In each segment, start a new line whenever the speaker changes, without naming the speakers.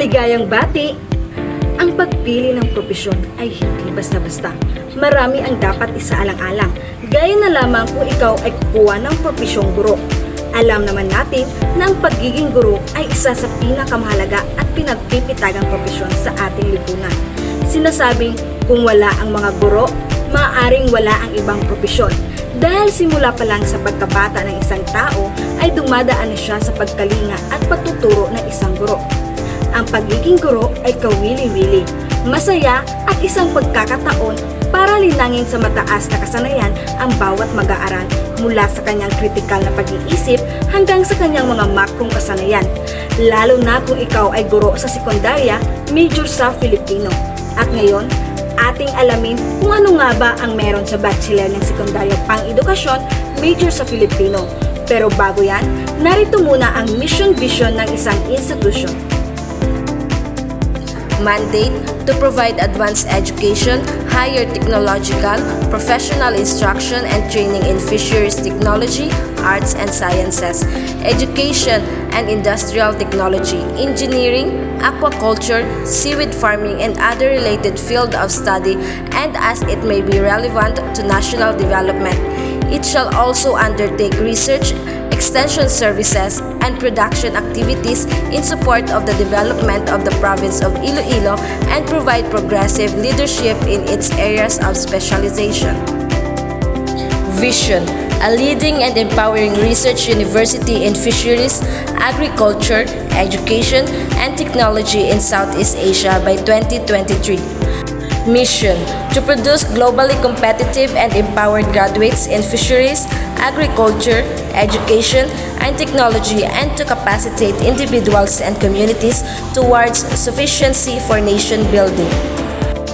Maligayang bati! Ang pagpili ng propesyon ay hindi basta-basta. Marami ang dapat isaalang-alang, gaya na lamang kung ikaw ay kukuha ng propesyong guro. Alam naman natin na ang pagiging guro ay isa sa pinakamahalaga at pinagpipitagang propesyon sa ating lipunan. Sinasabing kung wala ang mga guro, maaaring wala ang ibang propesyon. Dahil simula pa lang sa pagkabata ng isang tao ay dumadaan na siya sa pagkalinga at pagtuturo ng isang guro. Ang pagiging guro ay kawili-wili, masaya at isang pagkakataon para linangin sa mataas na kasanayan ang bawat mag-aaral mula sa kanyang kritikal na pag-iisip hanggang sa kanyang mga makrong kasanayan. Lalo na kung ikaw ay guro sa sekundarya, major sa Filipino. At ngayon, ating alamin kung ano nga ba ang meron sa bachelor ng sekundarya pang-edukasyon, major sa Filipino. Pero bago yan, narito muna ang mission vision ng isang institusyon.
Mandate to provide advanced education, higher technological, professional instruction and training in fisheries technology, arts and sciences, education and industrial technology, engineering, aquaculture, seaweed farming and other related field of study, and as it may be relevant to national development. It shall also undertake research, extension services, and production activities in support of the development of the province of Iloilo and provide progressive leadership in its areas of specialization. Vision: a leading and empowering research university in fisheries, agriculture, education, and technology in Southeast Asia by 2023. Mission: to produce globally competitive and empowered graduates in fisheries, agriculture, education, and technology, and to capacitate individuals and communities towards sufficiency for nation building.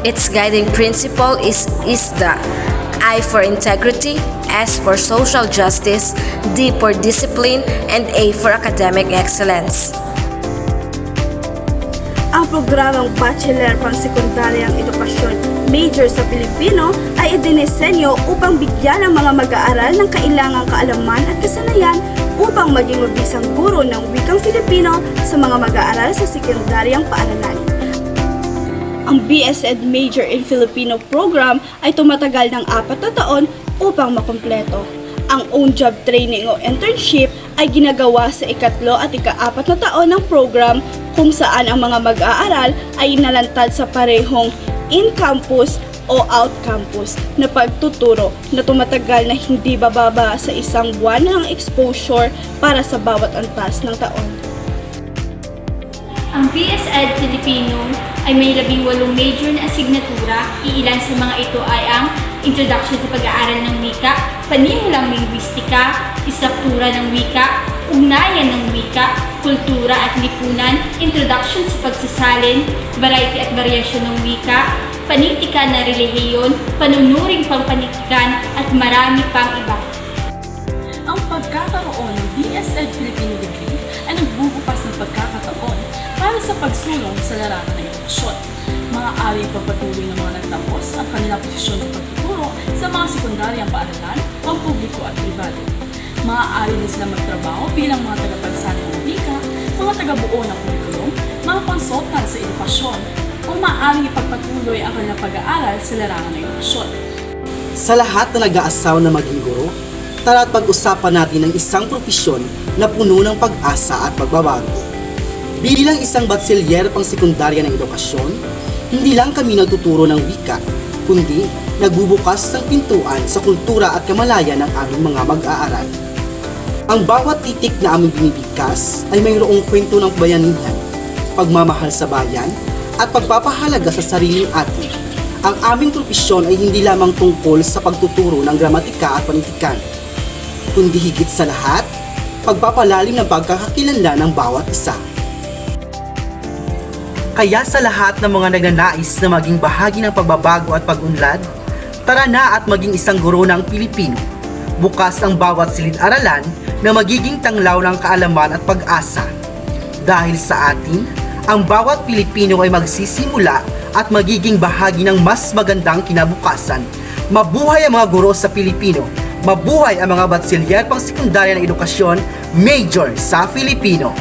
Its guiding principle is ISDA: I for integrity, S for social justice, D for discipline, and A for academic excellence.
Ang programang Bachelor pang-sekundaryang edukasyon major sa Pilipino ay idinisenyo upang bigyan ang mga mag-aaral ng kailangang kaalaman at kasanayan upang maging mabisang guro ng wikang Filipino sa mga mag-aaral sa sekundaryang paaralan. Ang BSED Major in Filipino program ay tumatagal ng 4 na taon upang makumpleto. Ang on-job training o internship ay ginagawa sa 3 at 4 na taon ng program kung saan ang mga mag-aaral ay inalantad sa parehong in-campus o out-campus na pagtuturo na tumatagal na hindi bababa sa 1 buwan ng exposure para sa bawat antas ng taon.
Ang BSED Filipino ay may 18 major na asignatura. Iilan sa mga ito ay ang Introduction sa Pag-aaral ng Wika, Panimulang Linguistika, Istruktura ng Wika, Ugnayan ng Wika, Kultura at Lipunan, Introduction sa Pagsasalin, Variety at Variasyon ng Wika, Panitikan na Relihiyon, Panunuring Pampanitikan at marami pang iba.
Ang pagkakaroon ng BSED Filipino degree ay nagbubukas ng pagkakataon para sa pagsulong sa larangan ng edukasyon. Maaaring pagpatuloy ng mga nagtapos ang kanilang posisyon sa pagtuturo sa mga sekundaryang paaralan, pampubliko at pribado. Maaari din sila magtrabaho bilang mga tagapagsalin ng wika, mga tagabuo ng kurikulum, mga consultant sa edukasyon, o maaaring ipagpatuloy ang kanilang pag-aaral sa larangan ng edukasyon.
Sa lahat na nag-aasawa na maging guro, tara't pag-usapan natin ang isang propesyon na puno ng pag-asa at pagbabago. Bilang isang bachelier pang sekundarya ng edukasyon, hindi lang kami nagtuturo ng wika, kundi nagbubukas ng pintuan sa kultura at kamalayan ng aming mga mag-aaral. Ang bawat titik na aming binibigkas ay mayroong kwento ng bayanihan, pagmamahal sa bayan, at pagpapahalaga sa sariling atin. Ang aming propesyon ay hindi lamang tungkol sa pagtuturo ng gramatika at panitikan, kundi higit sa lahat, pagpapalalim ng pagkakakilanlan ng bawat isa. Kaya sa lahat ng mga nagnanais na maging bahagi ng pagbabago at pag-unlad, tara na at maging isang guro ng Pilipino. Bukas ang bawat silid-aralan na magiging tanglaw ng kaalaman at pag-asa. Dahil sa atin, ang bawat Pilipino ay magsisimula at magiging bahagi ng mas magandang kinabukasan. Mabuhay ang mga guro sa Pilipino! Mabuhay ang mga bachelier pang sekundarya ng edukasyon, major sa Filipino!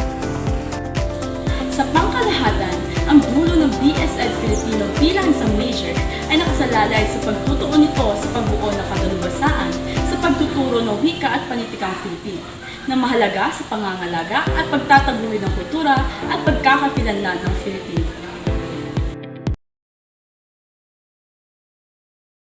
Sa pangkalahatan, ang dulo ng BSED Filipino bilang isang major ay nakasalalay sa pagtutuon nito sa pagbuo ng kadalubhasaan sa pagtuturo ng wika at panitikang Filipino na mahalaga sa pangangalaga at pagtataguyod ng kultura at pagkakakilanlan ng Filipino.